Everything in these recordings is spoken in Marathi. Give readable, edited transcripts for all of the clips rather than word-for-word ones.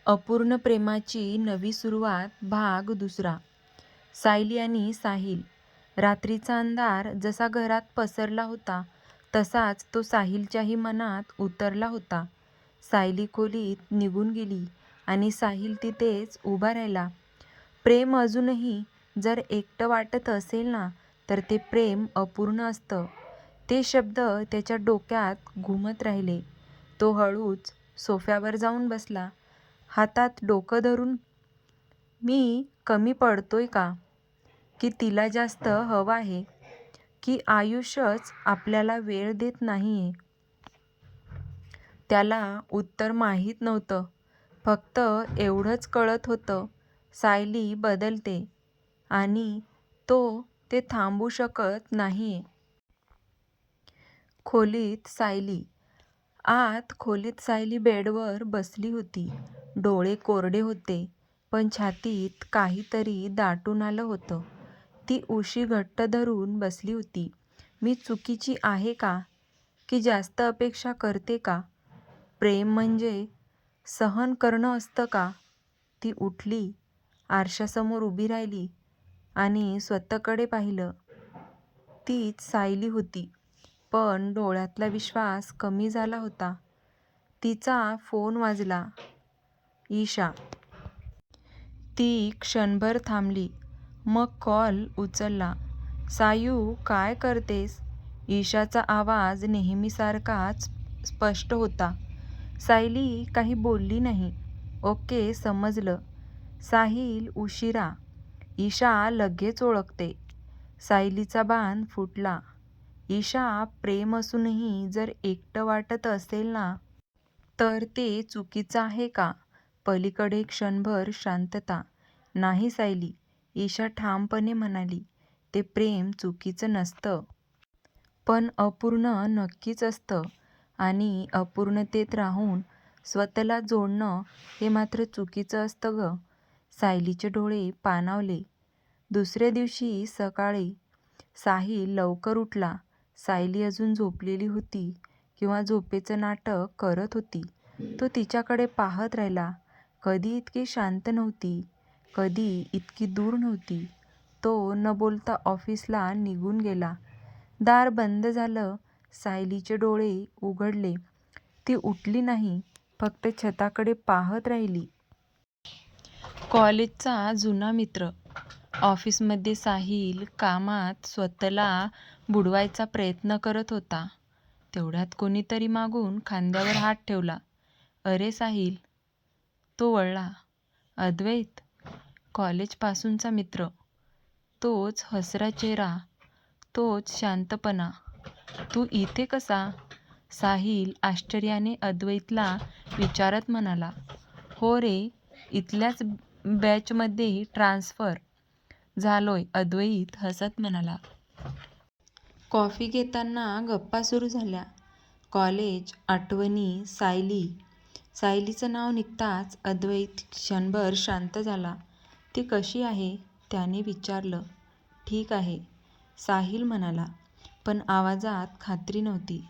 अपूर्ण प्रेमाची नवी सुरुवात भाग दुसरा. सायली आणि साहिल. रात्रीचा अंधार जसा घरात पसरला होता तसाच तो साहिलच्याही मनात उतरला होता. सायली खोलीत निघून गेली आणि साहिल तिथेच उभा राहिला. प्रेम अजूनही जर एकटं वाटत असेल ना, तर ते प्रेम अपूर्ण असतं. ते शब्द त्याच्या डोक्यात घुमत राहिले. तो हळूच सोफ्यावर जाऊन बसला. हातात डोकं धरून, मी कमी पडतोय का? की तिला जास्त हवं आहे? की आयुष्यच आपल्याला वेळ देत नाहीये? त्याला उत्तर माहीत नव्हतं. फक्त एवढंच कळत होतं, सायली बदलते आणि तो ते थांबू शकत नाहीये. खोलीत सायली. आत खोलीत सायली बेडवर बसली होती. डोळे कोरडे होते, पण छातीत काहीतरी दाटून आलं होतं. ती उशी घट्ट धरून बसली होती. मी चुकीची आहे का? की जास्त अपेक्षा करते का? प्रेम म्हणजे सहन करणं असतं का? ती उठली, आरशासमोर उभी राहिली आणि स्वतःकडे पाहिलं. तीच सायली होती, पण डोळ्यातला विश्वास कमी झाला होता. तिचा फोन वाजला. ईशा. ती क्षणभर थांबली, मग कॉल उचलला. सायू, काय करतेस? ईशाचा आवाज नेहमीसारखाच स्पष्ट होता. सायली काही बोलली नाही. ओके, समजलं. साहिल उशिरा. ईशा लगेच ओळखते. सायलीचा बाण फुटला. ईशा, प्रेम असूनही जर एकटं वाटत असेल ना, तर ते चुकीचं आहे का? पलीकडे क्षणभर शांतता. नाही सायली, ईशा ठामपणे म्हणाली. ते प्रेम चुकीचं नसतं, पण अपूर्ण नक्कीच असतं. आणि अपूर्णतेत राहून स्वतःला जोडणं हे मात्र चुकीचं असतं गं. सायलीचे डोळे पाणावले. दुसऱ्या दिवशी सकाळी साहिल लवकर उठला. सायली अजून झोपलेली होती किंवा झोपेचं नाटक करत होती. तो तिच्याकडे पाहत राहिला. कधी इतकी शांत नव्हती, कधी इतकी दूर नव्हती. तो न बोलता ऑफिसला निघून गेला. दार बंद झालं. सायलीचे डोळे उघडले. ती उठली नाही, फक्त छताकडे पाहत राहिली. कॉलेजचा जुना मित्र. ऑफिसमध्ये साहिल कामात स्वतःला बुडवायचा प्रयत्न करत होता. तेवढ्यात कोणीतरी मागून खांद्यावर हात ठेवला. अरे साहिल. तो वळला. अद्वैत. कॉलेजपासूनचा मित्र. तोच हसरा चेहरा, तोच शांतपणा. तू इथे कसा? साहिल आश्चर्याने अद्वैतला विचारत म्हणाला. हो रे, इथल्याच बॅचमध्ये ट्रान्सफर झालोय, अद्वैत हसत म्हणाला. कॉफी घेताना गप्पा सुरू झाल्या. कॉलेज आठवणी, सायली. सायलीचं नाव निघताच अद्वैत क्षणभर शांत झाला. ती कशी आहे? त्याने विचारलं. ठीक आहे, साहिल म्हणाला, पण आवाजात खात्री नव्हती.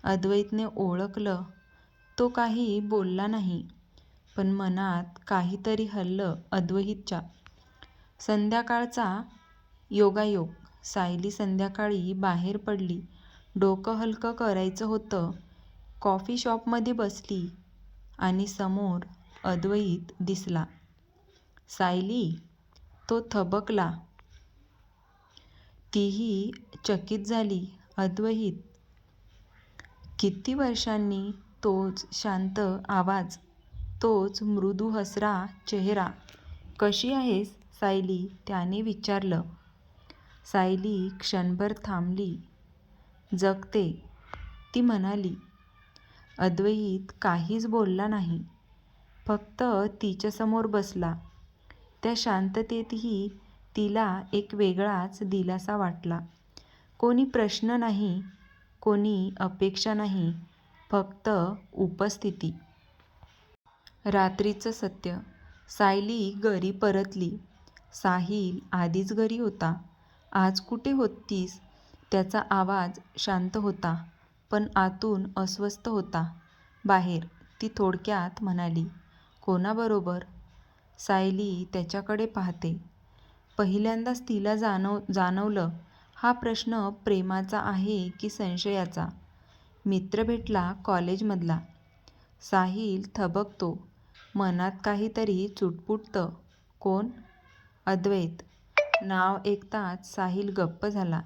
अद्वैतने ओळखलं. तो काही बोलला नाही, पण मनात काहीतरी हललं अद्वैतच्या. संध्याकाळचा योगायोग. सायली संध्याकाळी बाहेर पडली. डोकं हलकं करायचं होतं. कॉफी शॉपमध्ये बसली आणि समोर अद्वैत दिसला. सायली. तो थबकला. तीही चकित झाली. अद्वैत. किती वर्षांनी? तोच शांत आवाज, तोच मृदू हसरा चेहरा. कशी आहेस सायली? त्याने विचारलं. सायली क्षणभर थांबली. जगते, ती म्हणाली. अद्वैत काहीच बोलला नाही, फक्त तिच्यासमोर बसला. त्या शांततेतही तिला एक वेगळाच दिलासा वाटला. कोणी प्रश्न नाही, कोणी अपेक्षा नाही, फक्त उपस्थिती. रात्रीचं सत्य. सायली घरी परतली. साहिल आधीच घरी होता. आज कुठे होतीस? त्याचा आवाज शांत होता, पण आतून अस्वस्थ होता. बाहेर, ती थोडक्यात म्हणाली. कोणाबरोबर? सायली त्याच्याकडे पाहते. पहिल्यांदाच तिला जाणवलं हा प्रश्न प्रेमाचा आहे की संशयाचा. मित्र भेटला कॉलेजमधला. साहिल थबकतो. मनात काहीतरी चुटपुटतं. कोण? अद्वैत. नाव ऐकताच साहिल गप्प झाला.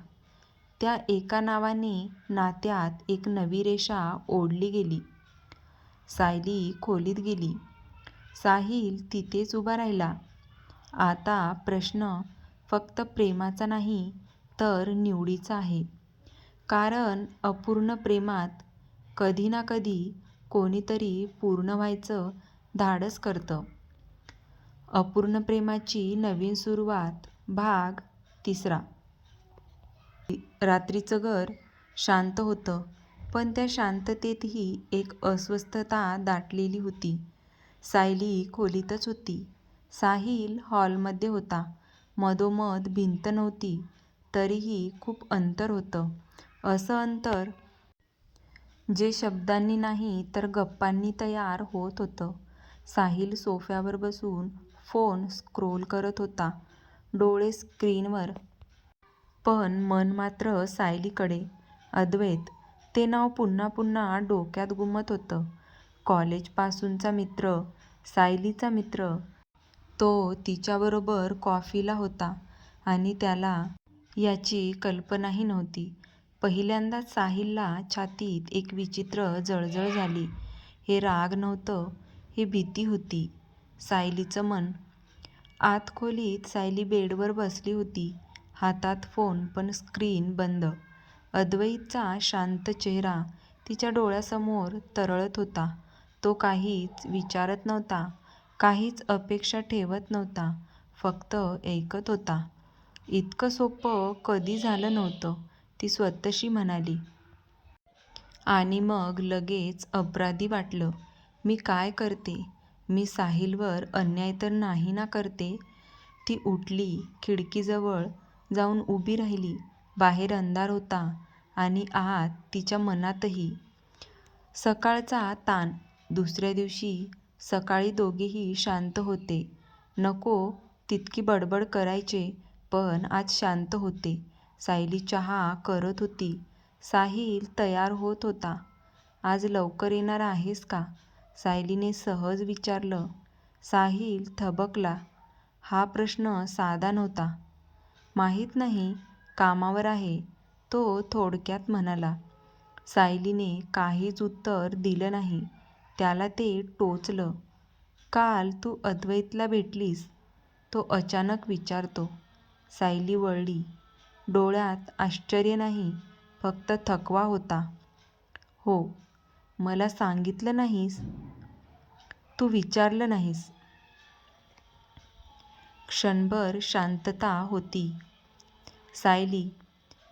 त्या एका नावाने नात्यात एक नवी रेषा ओढली गेली. सायली खोलीत गेली. साहिल तिथेच उभा राहिला. आता प्रश्न फक्त प्रेमाचा नाही तर निवडीचा आहे. कारण अपूर्ण प्रेमात कधी ना कधी कोणीतरी पूर्ण व्हायचं धाडस करतं. अपूर्ण प्रेमाची नवीन सुरुवात भाग 3. रात्रीचं घर शांत होतं, पण त्या शांततेतही एक अस्वस्थता दाटलेली होती. सायली खोलीतच होती. साहिल हॉलमध्ये होता. मधोमध भिंत नव्हती, तरीही खूप अंतर होतं. असं अंतर जे शब्दांनी नाही तर गप्पांनी तयार होत होतं. साहिल सोफ्यावर बसून फोन स्क्रोल करत होता. डोळे स्क्रीनवर, पण मन मात्र सायलीकडे. अद्वैत, ते नाव पुन्हा पुन्हा डोक्यात घुमत होतं. कॉलेजपासूनचा मित्र, सायलीचा मित्र. तो तिच्याबरोबर कॉफीला होता आणि त्याला याची कल्पनाही नव्हती. पहिल्यांदाच साहिलला छातीत एक विचित्र जळजळ झाली. हे राग नव्हतं, हे भीती होती. सायलीचं मन. आत खोलीत सायली बेडवर बसली होती. हातात फोन, पण स्क्रीन बंद. अद्वैतचा शांत चेहरा तिच्या डोळ्यासमोर तरळत होता. तो काहीच विचारत नव्हता, काहीच अपेक्षा ठेवत नव्हता, फक्त ऐकत होता. इतकं सोपं कधी झालं नव्हतं, ती स्वतःशी म्हणाली. आणि मग लगेच अपराधी वाटलं. मी काय करते? मी साहिलवर अन्याय तर नाही ना करते? ती उठली, खिडकीजवळ जाऊन उभी राहिली. बाहेर अंधार होता आणि आत तिच्या मनातही. सकाळचा ताण. दुसऱ्या दिवशी सकाळी दोघेही शांत होते. नको तितकी बडबड करायचे, पण आज शांत होते. सायली चहा करत होती. साहिल तयार होत होता. आज लवकर येणार आहेस का? सायलीने सहज विचारलं. साहिल थबकला. हा प्रश्न साधा नव्हता. माहीत नाही, कामावर आहे, तो थोडक्यात म्हणाला. सायलीने काहीच उत्तर दिलं नाही. त्याला ते टोचलं. काल तू अद्वैतला भेटलीस? तो अचानक विचारतो. सायली वळली. डोळ्यात आश्चर्य नाही, फक्त थकवा होता. हो. मला सांगितलं नाहीस? तू विचारलं नाहीस? क्षणभर शांतता होती. सायली,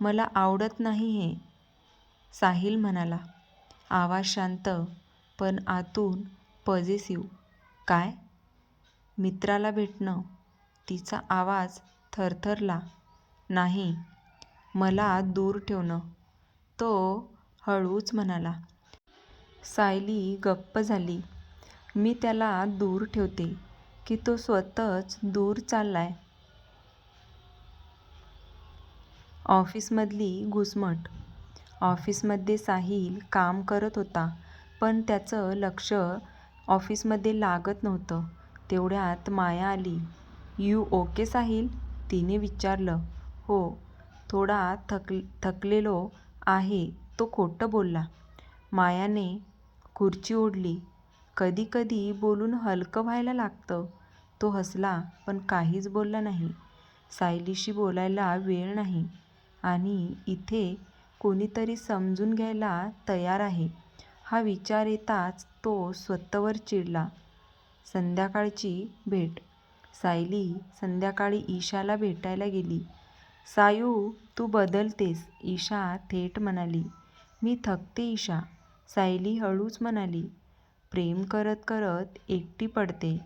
मला आवडत नाही हे, साहिल म्हणाला. आवाज शांत, पण आतून पॉझिटिव्ह. काय? मित्राला भेटणं. तिचा आवाज थरथरला. नाही, मला दूर ठेवणं, तो हळूच म्हणाला. सायली गप्प झाली. मी त्याला दूर ठेवते की तो स्वतःच दूर चाललाय? ऑफिसमधली घुसमट. ऑफिसमध्ये साहिल काम करत होता, पण त्याचं लक्ष ऑफिसमध्ये लागत नव्हतं. तेवढ्यात माया आली. You okay Sahil? तिने विचारलं. हो, थोडा थकलेलो आहे, तो खोटं बोलला. मायाने खुर्ची ओढली. कधी कधी बोलून हलकं व्हायला लागतं. तो हसला, पण काहीच बोलला नाही. सायलीशी बोलायला वेळ नाही आणि इथे कोणीतरी समजून घ्यायला तयार आहे, हा विचार येताच तो स्वतःवर चिडला. संध्याकाळची भेट. सायली संध्याकाळी ईशाला भेटायला गेली. सायू, तू बदलतेस, ईशा थेट म्हणाली. मी थकते ईशा, सायली हळूच म्हणाली. प्रेम करत करत एकटी पडते.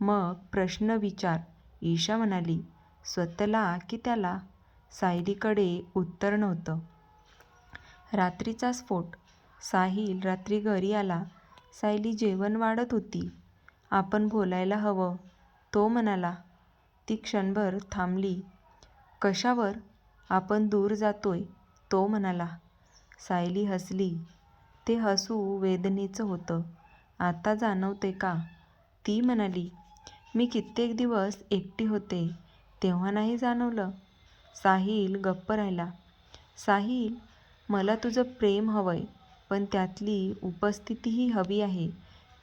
मग प्रश्न विचार, ईशा म्हणाली. स्वतःला की त्याला? सायलीकडे उत्तर नव्हतं. रात्रीचा स्फोट. साहिल रात्री घरी आला. सायली जेवण वाढत होती. आपण बोलायला हवं, तो म्हणाला. ती क्षणभर थांबली. कशावर? आपण दूर जातोय, तो म्हणाला. सायली हसली. ते हसू वेदनेचं होतं. आता जाणवते का? ती म्हणाली. मी कित्येक दिवस एकटी होते, तेव्हा नाही जाणवलं. साहिल गप्प राहिला. साहिल, मला तुझं प्रेम हवंय, पण त्यातली उपस्थितीही हवी आहे.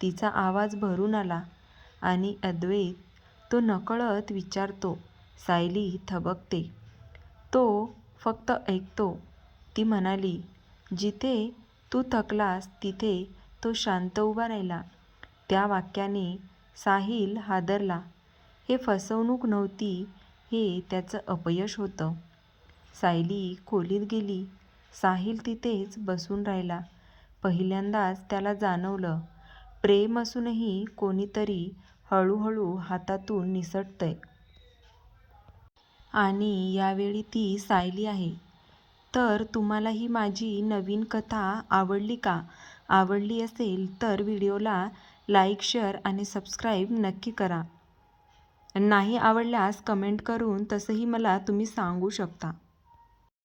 तिचा आवाज भरून आला. आणि अद्वैत, तो नकळत विचारतो. सायली थबकते. तो फक्त ऐकतो. ती म्हणाली. जिथे तू थकलास तिथे तो शांत उभा राहिला. त्या वाक्याने साहिल हादरला. हे फसवणूक नव्हती, हे त्याचं अपयश होतं. सायली खोलीत गेली. साहिल तिथेच बसून राहिला. पहिल्यांदाच त्याला जाणवलं, प्रेम असूनही कोणीतरी हळूहळू हातातून निसटतंय. आणि यावेळी ती सायली आहे. तर तुम्हाला ही माझी नवीन कथा आवडली का? आवडली असेल तर व्हिडिओला लाईक, शेअर आणि सबस्क्राईब नक्की करा. नाही आवडल्यास कमेंट करून तसंही मला तुम्ही सांगू शकता.